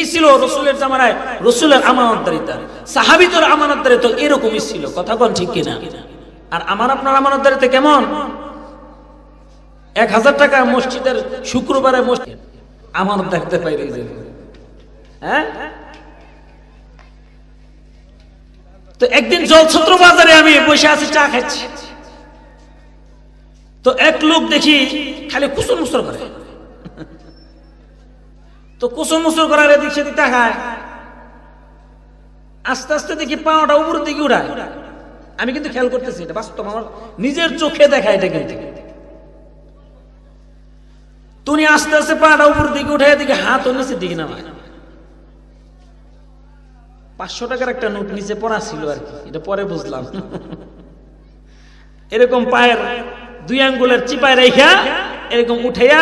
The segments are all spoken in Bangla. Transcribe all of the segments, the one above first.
এই ছিল রাসূলের জামানায় রাসূলের আমানতদারিতা। সাহাবীদের আমানতদারিতা এরকমই ছিল, কথা কোন ঠিক কিনা? আর আমার আপনার আমানতদারিতা কেমন? 1000 টাকা মসজিদের শুক্রবারে মসজিদ আমানত দেখতে পাইরে যাবে, হ্যাঁ? তো একদিন জলছত্র বাজারে আমি বসে আছি, চা খাচ্ছি, তো এক লোক দেখি খালি কুসুর মুসুর করে, তো কুসুর মুসুর করার এদিক সেদিক তাকায়, আস্তে আস্তে দেখি পাওয়াটা উপরের দিকে উঠায়। আমি কিন্তু খেয়াল করতেছি, এটা বাস্তব, আমার নিজের চোখে দেখা এটা কিন্তু। তুমি আস্তে আস্তে পাটা উপরের দিকে উঠে দিকে হাত ও নিচের দিকে নামায়। 500 টাকার একটা নোট নিচে পড়া ছিল আর কি, এটা পরে বুঝলাম। এরকম পায়ের 2 আঙ্গুলের চিপায় রেখা এরকম উঠাইয়া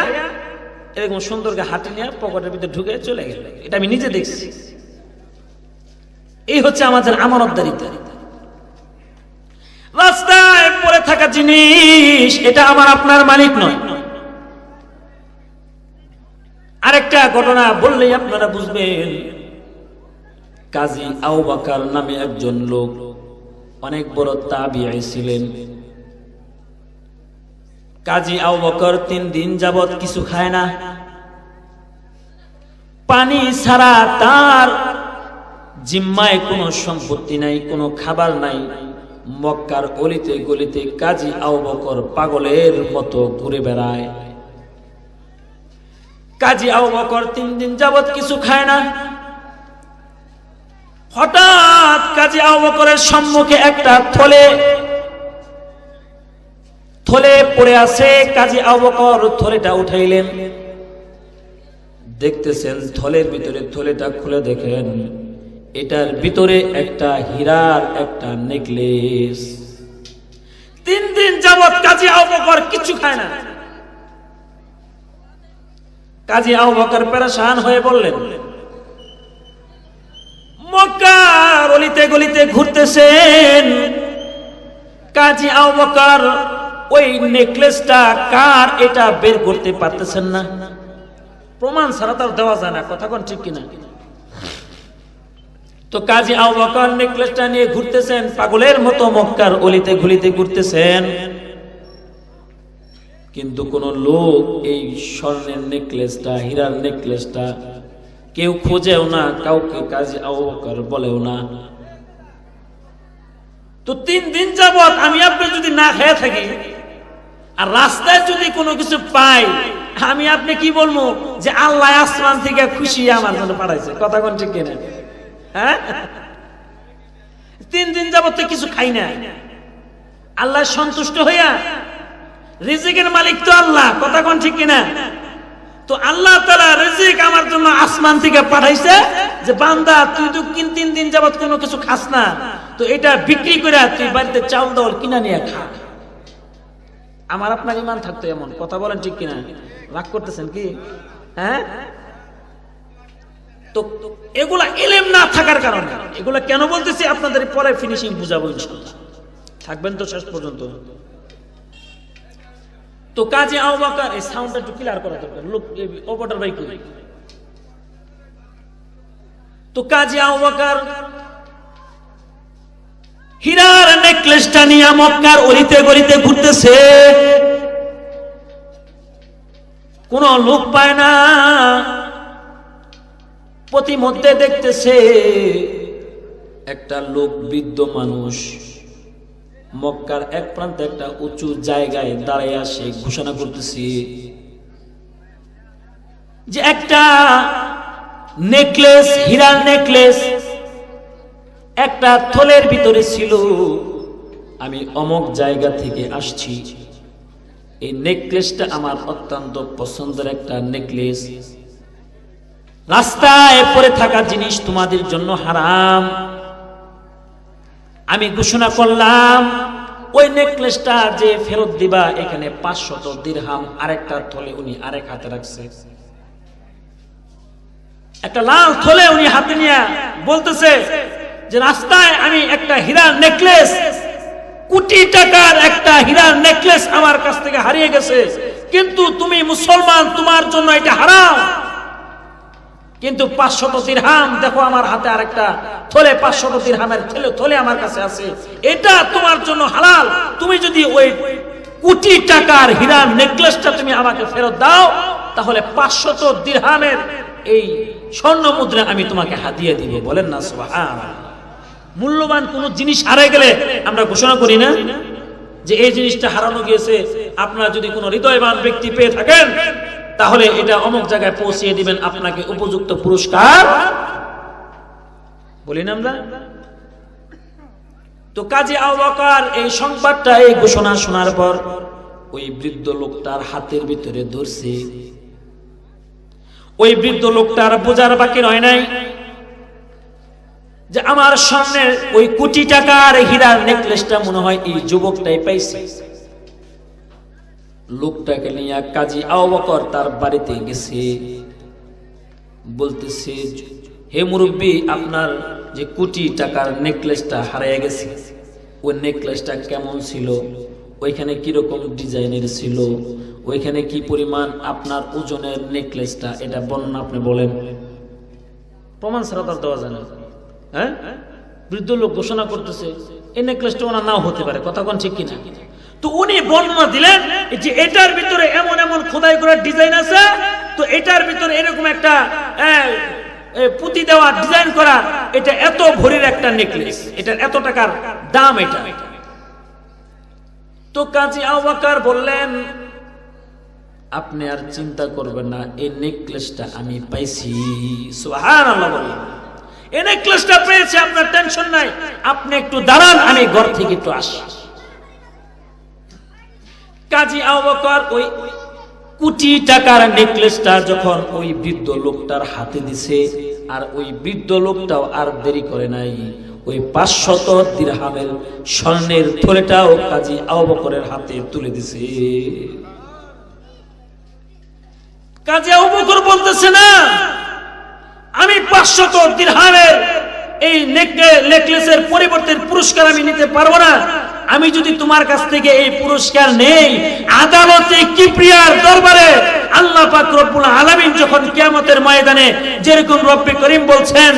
এরকম সুন্দর করে হাতে নিয়ে পকেটের ভিতরে ঢুকে চলে গেল। এটা আমি নিজে দেখছি। এই হচ্ছে আমাদের আমানতদারিতা। রাস্তায় পড়ে থাকা জিনিস এটা আমার আপনার মালিক নয়। আরেকটা ঘটনা বললেই আপনারা বুঝবেন। কাজী আবু বকর নামে একজন লোক, অনেক বড় তাবিঈ ছিলেন। কাজী আবু বকর 3 দিন যাবত কিছু খায় না, পানি ছাড়া তার জিম্মায় কোনো সম্পত্তি নাই, কোনো খাবার নাই। মক্কার অলিতে গলিতে কাজী আবু বকর পাগলের মতো ঘুরে বেড়ায়। কাজী আবু বকর 3 দিন যাবত কিছু খায় না। হঠাৎ কাজী আবু বকরের সম্মুখে একটা থলে পড়ে আছে। কাজী আবু বকর থলেটা উঠাইলেন, দেখতেছেন থলের ভিতরে, থলেটা খুলে দেখেন এটার ভিতরে একটা হীরার একটা নেকলেস। 3 দিন যাবত কাজী আবু বকর কিছু খায় না। কাজী আবু বকর পেরেশান হয়ে বললেন, মক্কার অলিতে গলিতে ঘুরতেছেন, কাজী আবু বকর ওই নেকলেসটা কার এটা বের করতে পারতেছেন না, প্রমাণ ছাড়া তার দেওয়া যায় না, কথা কোন ঠিক কিনা? তো কাজী আবু বকর নেকলেসটা নিয়ে ঘুরতেছেন, পাগলের মতো মক্কার অলিতে গলিতে ঘুরতেছেন, কিন্তু কোন লোক এই স্বর্ণের নেকলেসটা, হীরার নেকলেসটা কেউ খোঁজেও না, কাউকে কাজী আবু বকর বলেও না। তো 3 দিন যাবত আমি আপনি যদি না খেয়ে থাকি আর রাস্তায় যদি কোনো কিছু পাই, আমি আপনি কি বলবো যে আল্লাহ আসমান থেকে খুশি আমার জন্য পাঠাইছে, কথা কোন ঠিক কিনা? হ্যাঁ, 3 দিন যাবত তো কিছু খাই না, আল্লাহ সন্তুষ্ট হইয়া, রিজিকের মালিক তো আল্লাহ, কথা কোন ঠিক কিনা? তো আল্লাহ তাআলা রিজিক আমার জন্য আসমান থেকে পাঠাইছে যে বান্দা তুই তো 3 দিন যাবত কোনো কিছু খাস না, তো এটা বিক্রি করে তুই বাড়িতে চাউল ডাউল কিনা নিয়ে খা। আমার আপনার ঈমান থাকতো এমন, কথা বলেন ঠিক কিনা? রাগ করতেছেন কি? হ্যাঁ, তো এগুলা ইলম না থাকার কারণে। এগুলা কেন বলতেছি আপনাদের পরে ফিনিশিং বুঝাবো ইনশাআল্লাহ, থাকবেন তো শেষ পর্যন্ত। তো কাজী আবু বকর, এই সাউন্ডটা একটু ক্লিয়ার করা দরকার, লোক অপারেটর ভাই কই? তো কাজী আবু বকর হীরার নেকলেসটা নিয়ে মক্কার অলিতে গলিতে ঘুরতেছে, কোন লোক পায় না। প্রতিমধ্যে দেখতেছে একটা লোক, বৃদ্ধ মানুষ, মক্কার এক প্রান্তে একটা উঁচু জায়গায় দাঁড়াইয়া সে ঘোষণা করতেছে যে একটা নেকলেস, হীরার নেকলেস একটা থলের ভিতরে ছিল, আমি অমুক জায়গা থেকে আসছি, এই নেকলেসটা আমার অত্যন্ত পছন্দের একটা নেকলেস, রাস্তায় পড়ে থাকা জিনিস তোমাদের জন্য হারাম। আমি ঘোষণা করলাম ওই নেকলেসটা যে ফেরত দিবা, এখানে 500 দিরহাম, আরেকটা থলে উনি আরেক হাতে রাখছে, একটা লাল থলে উনি হাতে নিয়ে বলতেছে যে রাস্তায় আমি একটা হীরার নেকলেস, কোটি টাকার একটা হীরার নেকলেস আমার কাছ থেকে হারিয়ে গেছে, কিন্তু তুমি মুসলমান, তোমার জন্য এটা হারাম। কিন্তু 500 দিরহাম দেখো আমার হাতে আরেকটা থলে 500 দিরহামের থলে আমার কাছে আছে, এটা তোমার জন্য হালাল। তুমি যদি ওই কোটি টাকার হীরার নেকলেসটা তুমি আমাকে ফেরত দাও, তাহলে 500 দিরহামের এই স্বর্ণ মুদ্রা আমি তোমাকে হাদিয়া দিব। বলেন না সুবহানাল্লাহ। মূল্যবান কোন জিনিস হারিয়ে গেলে আমরা ঘোষণা করি না যে এই জিনিসটা হারানো গিয়েছে, আপনারা যদি কোনো হৃদয়বান ব্যক্তি পেয়ে থাকেন তাহলে এটা অমুক জায়গায় পৌঁছিয়ে দিবেন, আপনাকে উপযুক্ত পুরস্কার বলি না আমরা। তো কাজী আবু বকর এই সংবাদটা, এই ঘোষণা শোনার পর ওই বৃদ্ধ লোকটার হাতের ভিতরে ধরছে। ওই বৃদ্ধ লোকটার বোঝার বাকি রয় নাই যে আমার সামনে ওই কোটি টাকার হীরার নেকলেসটা মনে হয় এই যুবকটাই পাইছে। লোকটাকে নিয়ে কাজী আবু বকর তার বাড়িতে গেছে, বলতেছে হে মুরব্বী, আপনার যে কোটি টাকার নেকলেসটা হারিয়ে গেছে, ওই নেকলেসটা কেমন ছিল, ওইখানে কিরকম ডিজাইনের ছিল, ওইখানে কি পরিমাণ আপনার ওজনের নেকলেসটা, এটা বর্ণনা আপনি বলেন। প্রমাণ ছাড়া তার দেওয়া যায় না। হ্যাঁ, বৃদ্ধ লোক ঘোষণা করতেছে এই নেকলেসটা ওনার নাও হতে পারে, কথা কোন ঠিক কিনা। তো উনি বর্ণনা দিলেন যে এটার ভিতরে এমন এমন খোদাই করা ডিজাইন আছে, তো এটার ভিতরে এরকম একটা পুঁতি দেওয়া ডিজাইন করা, এটা এত ভরির একটা নেকলেস, এটার এত টাকার দাম এটা। তো কাজী আবু বকর বললেন আপনি আর চিন্তা করবেন না, এই নেকলেসটা আমি পাইছি। সুবহানাল্লাহ বলেন, এই নেকলেসটা পেয়েছি, আপনার টেনশন নাই, আপনি একটু দাঁড়ান, আমি ঘর থেকে একটু আসি। কাজী আবু বকর ওই কোটি টাকার নেকলেসটা যখন ওই বৃদ্ধ লোকটার হাতে দিছে, আর ওই বৃদ্ধ লোকটাও আর দেরি করে নাই, ওই 500 দিরহামের স্বর্ণের থলেটাও কাজী আবু বকরের হাতে তুলে দিছে। কাজী আবু বকর বলতেছে না আমি 500 দিরহামের এই নেকলেসের পরিবর্তে পুরস্কার আমি নিতে পারবো না। আমি যদি তোমার কাছ থেকে এই পুরস্কার নেই, আদালতে কিবরিয়ার দরবারে আল্লাহ পাক রব্বুল আলামিন যখন কিয়ামতের ময়দানে যেরকম রব্বে করিম বলছেন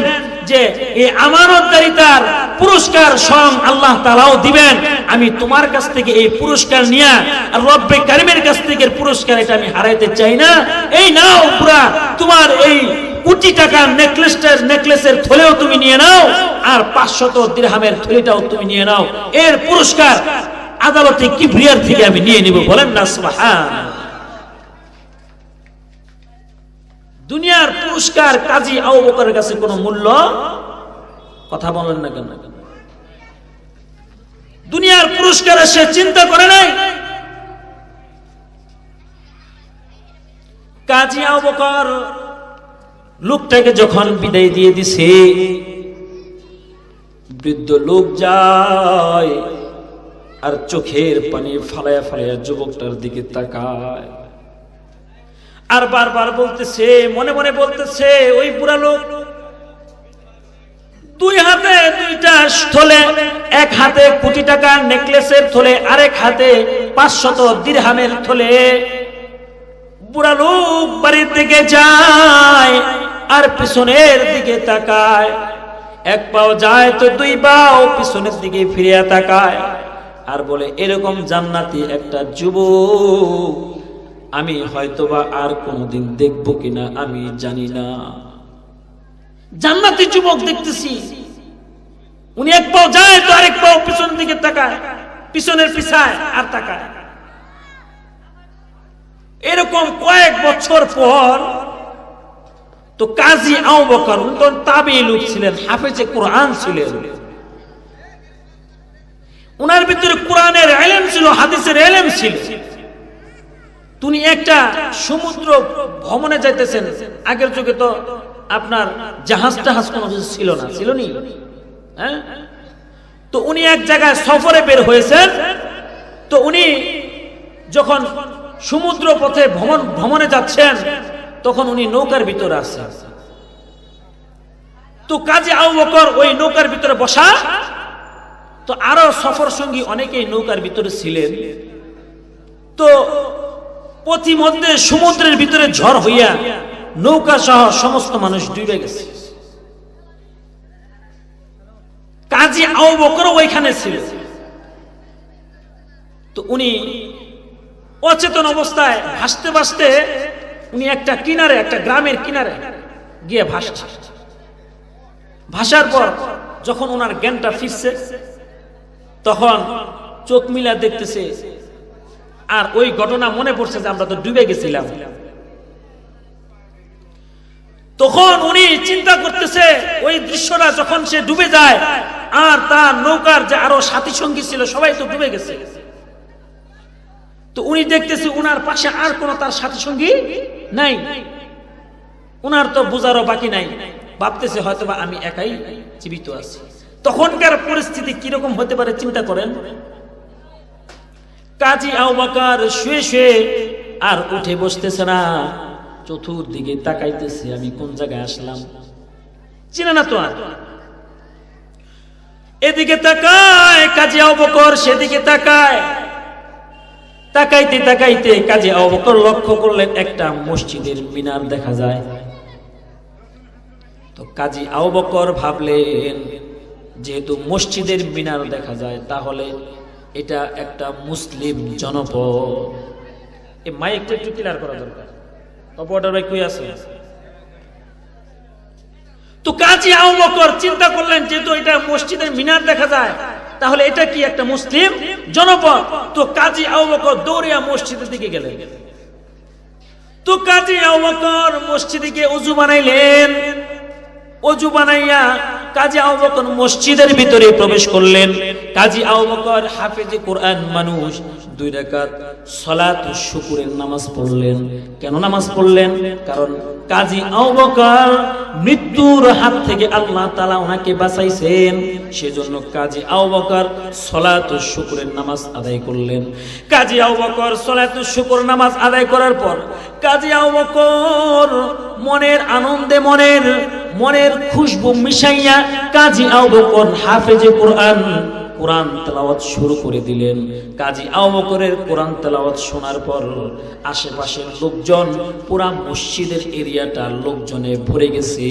যে এই আমানতদারিতার পুরস্কার স্বয়ং আল্লাহ তাআলাও দিবেন, আমি তোমার কাছ থেকে এই পুরস্কার নিয়া আর রব্বে করিমের কাছ থেকে পুরস্কার এটা আমি হারাইতে চাই না। এই নাও পুরা তোমার এই কোটি টাকার নেকলেসের থলেও তুমি নিয়ে নাও, আর 500 দিরহামের থলেটাও তুমি নিয়ে নাও, এর পুরস্কার আদালতে কিবরিয়ার থেকে আমি নিয়ে নিব। বলেন না সুবহানাল্লাহ। দুনিয়ার পুরস্কার কাজী আবু বকরের কাছে কোনো মূল্য, কথা বলেন না কেন? দুনিয়ার পুরস্কার সে চিন্তা করে নাই। কাজী আবু বকর লোকটাকে যখন বিদায় দিয়ে দিছে, বৃদ্ধ লোক যায় আর চোখের পানি ফালায়া ফালায়া যুবকটার দিকে তাকায়, আর বারবার বলতেছে, মনে মনে বলতেছে ওই বুড়া লোক দুই হাতে দুইটা থলে, এক হাতে কোটি টাকার নেকলেসের থলে, আরেক হাতে 500 দিরহামের থলে। বুড়া লোক বাড়ির দিকে যায় আর পিছনের দিকে তাকায়, এক পাও যায় তো দুই পাও পিছনের দিকে ফিরে তাকায়, আর বলে এরকম জান্নাতি একটা যুবক আমি হয়তোবা আর কোনোদিন দেখবো কিনা আমি জানি না। জান্নাতি যুবক দেখতেছি, উনি এক পাও যায় তো আরেক পাও পিছনের দিকে তাকায়, পিছনের পিছায় আর তাকায়। এরকম কয়েক বছর পর তো কাজী আবু বকর তাবেঈ লোক ছিলেন, হাফেজে কোরআন ছিলেন, উনার ভিতরে কোরআনের ইলম ছিল, হাদিসের ইলম ছিল। তিনি একটা সমুদ্র ভ্রমণে যাইতেছেন, আগের যুগে তো আপনার জাহাজ টাহাজ কোনো কিছু ছিল না, ছিল নি? হ্যাঁ, তো উনি এক জায়গায় সফরে বের হয়েছেন। তো উনি যখন সমুদ্র পথে ভ্রমণে যাচ্ছেন, তখন উনি নৌকার ভিতরে আছেন। তো কাজী আবু বকর ওই নৌকার ভিতরে বসা, তো আরো সফর সঙ্গী অনেকেই নৌকার ভিতরে ছিলেন। তো পথিমধ্যে সমুদ্রের ভিতরে ঝড় হইয়া নৌকা সহ সমস্ত মানুষ ডুবে গেছে। কাজী আবু বকর ওইখানে ছিল। তো উনি অচেতন অবস্থায় ভাসতে ভাসতে উনি একটা কিনারে, একটা গ্রামের কিনারে গিয়ে ভাসছে। ভাসার পর যখন ওনার জ্ঞানটা ফিরছে তখন চোখ মিলা দেখতেছে, আর ওই ঘটনা মনে পড়ছে যে আমরা তো ডুবে গেছিলাম। তখন উনি চিন্তা করতেছে ওই দৃশ্যটা যখন সে ডুবে যায় আর তার নৌকার যে আরো সাথী সঙ্গী ছিল সবাই তো ডুবে গেছে। তো উনি দেখতেছে উনার পাশে আর কোন তার সাথী সঙ্গী নাই। উনার তো বুঝারও বাকি নাই, ভাবতেছে হয়তোবা আমি একাই জীবিত আছি। তখনকার পরিস্থিতি কিরকম হতে পারে চিন্তা করেন। কাজী আবু বকর শুয়ে শুয়ে আর উঠে বসতেছে না, চতুর্দিকে তাকাইতেছে আমি কোন জায়গায় আসলাম, চিনে না তো আর। এদিকে তাকায় কাজী আবু বকর, সেদিকে তাকায়, তাকাইতে তাকাইতে কাজী আবু বকর লক্ষ্য করলেন একটা মসজিদের মিনার দেখা যায়। তো কাজী আবু বকর ভাবলেন যেহেতু মসজিদের মিনার দেখা যায় তাহলে এটা একটা মুসলিম জনপদ। এই মাইকটা একটু ক্লিয়ার করা দরকার। অপরটার ভাই কই আছে? তো কাজী আবু বকর চিন্তা করলেন যেহেতু এটা মসজিদের মিনার দেখা যায় তাহলে এটা কি একটা মুসলিম জনপদ। তো কাজী আবু বকর দৌড়িয়া মসজিদের দিকে গেলেন। তো কাজী আবু বকর মসজিদে গিয়ে ওযু বানাইলেন। ওযু বানাইয়া কাজী আবু বকর মসজিদের ভিতরে প্রবেশ করলেন। কাজী আবু বকর হাফেজে কোরআন মানুষ, 2 রাকাত সালাতুশ শুকরের নামাজ পড়লেন। কেন নামাজ পড়লেন? কারণ কাজী আবু বকর মৃত্যুর হাত থেকে আল্লাহ তাআলা ওনাকে বাঁচাইছেন, সেজন্য কাজী আবু বকর সালাতুশ শুকরের নামাজ আদায় করলেন। কাজী আবু বকর সালাতুশ শুকর নামাজ আদায় করার পর কাজী আবু বকর মনের আনন্দে মনের খুশবু মিশাইয়া কাজী আবু বকর হাফেজে কোরআন তেলাওয়াত শুরু করে দিলেন। কাজী আবু বকরের কোরআন তেলাওয়াত শোনার পর আশেপাশের লোকজন, পুরা মসজিদের এরিয়াটা লোকজনে ভরে গেছে।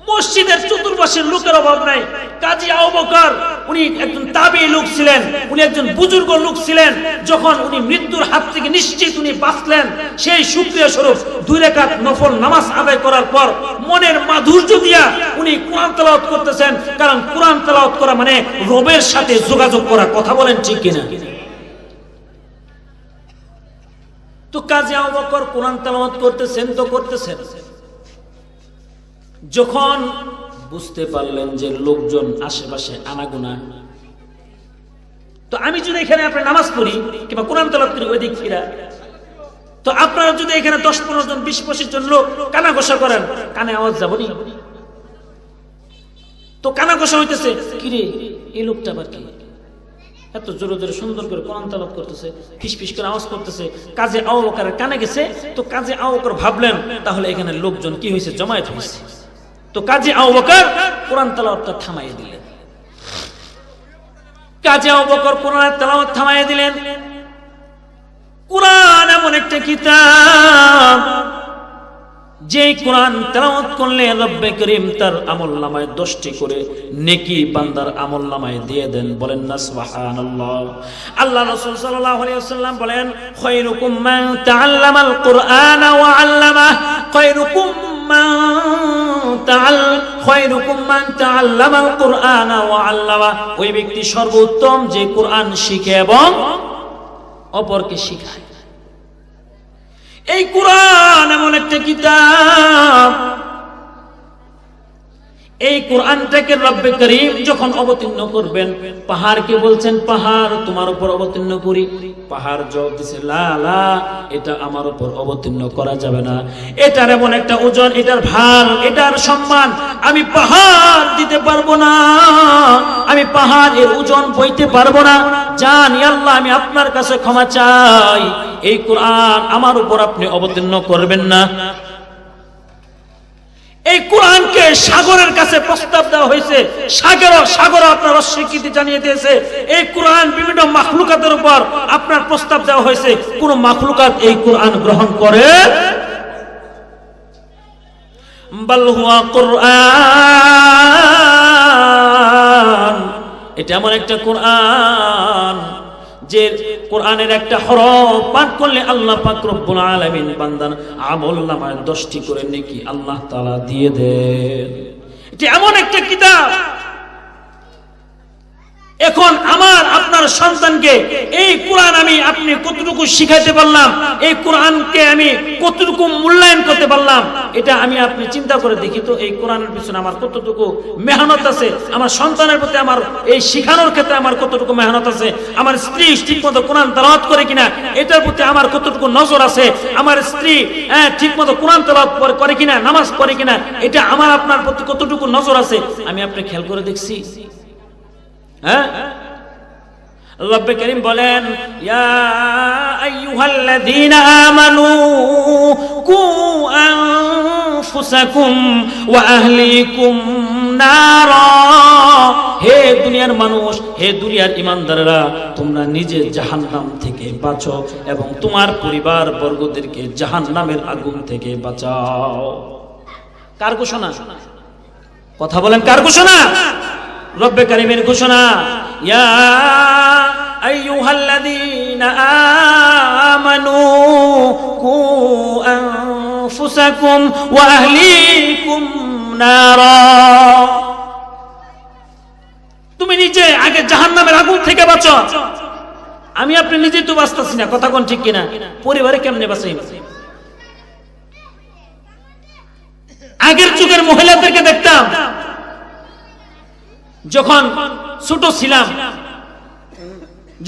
মসজিদের চতুর্পাশের লোকের অভাব নাই। কাজী আবু বকর উনি একজন তাবেঈ লোক ছিলেন, উনি একজন বুজুর্গ লোক ছিলেন। যখন উনি মৃত্যুর হাত থেকে নিশ্চিত উনি বাঁচলেন, সেই শুকরিয়া স্বরূপ 2 রাকাত নফল নামাজ আদায় করার পর মনের মাধুর্য দিয়া উনি কোরআন তেলাওয়াত করতেছেন। কারণ কোরআন তেলাওয়াত করা মানে রবের সাথে যোগাযোগ করা। কথা বলেন ঠিক কিনা? তো কাজী আবু বকর কোরআন তেলাওয়াত করতেছেন। যখন বুঝতে পারলেন যে লোকজন আশেপাশে আনাগোনা, তো আমি যদি এখানে আপনার নামাজ পড়ি কিংবা কোরআন তেলাওয়াত করি ওইদিক ফিরা, তো আপনারা যদি এখানে 10-15 জন 20-25 জন লোক কানাঘোষা করেন, কানে আওয়াজ যাবনি? তো কানাঘোষা হইতেছে, কিরে এই লোকটা আবার কি এত জোরে জোরে সুন্দর করে কোরআন তেলাওয়াত করতেছে, ফিসফিস করে আওয়াজ করতেছে, কাজী আবু বকরের কানে গেছে। তো কাজী আবু বকর ভাবলেন তাহলে এখানে লোকজন কি হয়েছে, জমায়েত হয়েছে। তো কাজী আবু বকর কোরআন তেলাওয়াতটা থামাইয়ে দিলেন। কাজী আবু বকর কোরআন তেলাওয়াত থামাইয়ে দিলেন। কোরআন এমন একটা কিতাব যে কোরআন তেলাওয়াত করলে রব্বে করিম তার আমলনামায় 10টি করে নেকি বান্দার আমলনামায় দিয়ে দেন। বলেন না সুবহানাল্লাহ। আল্লাহ রাসূল সাল্লাল্লাহু আলাইহি ওয়াসাল্লাম বলেন, খায়রুকুম মান তাআল্লামাল কুরআনা ওয়া আল্লামাহু, খায়রুকুম মান তাআল্লামাল কুরআনা ওয়া আল্লামাহু, ওই ব্যক্তি সর্বোত্তম যে কোরআন শিখে এবং অপরকে শিখায়। এই কোরআন এমন একটা কিতাব, এই কোরআনটাকে রব্বে করিম যখন অবতীর্ণ করবেন, পাহাড়কে বলছেন পাহাড় তোমার উপর অবতীর্ণ করি। পাহাড় জবাব দিছে লা লা, এটা আমার উপর অবতীর্ণ করা যাবে না। এটার এমন একটা ওজন, এটার ভার, এটার সম্মান আমি পাহাড় দিতে পারবো না, আমি পাহাড় এর ওজন বইতে পারবো না। জানি আল্লাহ, আমি আপনার কাছে ক্ষমা চাই, এই কোরআন আমার উপর আপনি অবতীর্ণ করবেন না। এই কোরআনকে সাগরের কাছে প্রস্তাব দেওয়া হয়েছে, সাগর আপনার অস্বীকৃতি জানিয়ে দিয়েছে। এই কোরআন বিভিন্ন মাখলুকাতের উপর আপনার প্রস্তাব দেওয়া হয়েছে, কোন মাখলুকাত এই কোরআন গ্রহণ করে বাল হুয়া কুরআন, এটা এমন একটা কোরআন যে কোরআনের একটা হরফ পাঠ করলে আল্লাহ পাক রব্বুল আলামিন বান্দার আমলনামায় 10টি করে নেকি আল্লাহ তাআলা দিয়ে দেন। এটা এমন একটা কিতাব। এখন আমার আপনার সন্তানকে এই কোরআন আমি আপনি কতটুকু শিখাইতে পারলাম, এই কোরআনকে আমি কতটুকু মূল্যায়ন করতে পারলাম, এটা আমি আপনি চিন্তা করে দেখি তো। এই কোরআনের পিছনে আমার কতটুকু মেহনত আছে, আমার সন্তানের প্রতি আমার এই শিখানোর ক্ষেত্রে আমার কতটুকু মেহনত আছে, আমার স্ত্রী ঠিকমতো কোরআন তেলাওয়াত করে কিনা এটার প্রতি আমার কতটুকু নজর আছে, আমার স্ত্রী ঠিকমতো কোরআন তেলাওয়াত করে কিনা, নামাজ পড়ে কিনা, এটা আমার আপনার প্রতি কতটুকু নজর আছে আমি আপনি খেয়াল করে দেখছি। হ্যাঁ, রব্বে কারীম বলেন ইয়া আইয়ুহাল্লাযীনা আমানু কু আনফুসাকুম ওয়া আহলিকুম নারা, হে দুনিয়ার মানুষ, হে দুনিয়ার ঈমানদাররা, তোমরা নিজে জাহান্নাম থেকে বাঁচো এবং তোমার পরিবার বর্গদেরকে জাহান্নামের আগুন থেকে বাঁচাও। কার ঘোষণা? কথা বলেন, কার ঘোষণা? রব্বে কারীমের ঘোষণা। ইয়া আইয়ুহাল্লাযীনা আমানু কু আনফুসাকুম ওয়া আহলিকুম নারা, তুমি নিজে আগে জাহান্নামের আগুন থেকে বাঁচো। আমি আপনি নিজেই তো বাঁচতেছি না, কথা কোন ঠিক কিনা? পরিবারে কেমনে বাঁচাই? আগের যুগের মহিলাদেরকে দেখতাম যখন ছোট ছিলাম,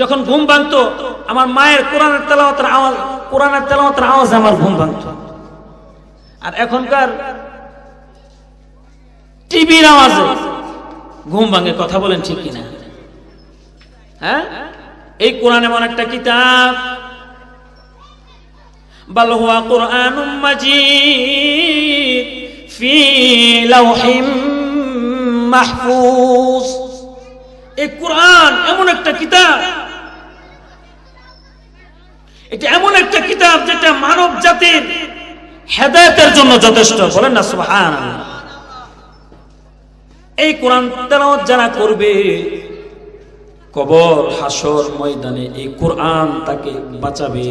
যখন ঘুম ভাঙতো আমার মায়ের কোরআনের তেলাওয়াতের আওয়াজ আমার ঘুম ভাঙতো। আর এখনকার টিভির আওয়াজে ঘুম ভাঙে, কথা বলেন ঠিক কিনা? হ্যাঁ, এই কোরআন এমন একটা কিতাব, বাল হুয়া কুরআনুম মাজিদ ফি লাওহিম মাহফুজ। এই কোরআন এমন একটা কিতাব, এটা এমন একটা কিতাব যেটা মানব জাতির হেদায়েতের জন্য যথেষ্ট। বলেন না সুবহানাল্লাহ। এই কোরআন তেলাওয়াত যারা করবে কবর হাসর ময়দানে এই কোরআন তাকে বাঁচাবে।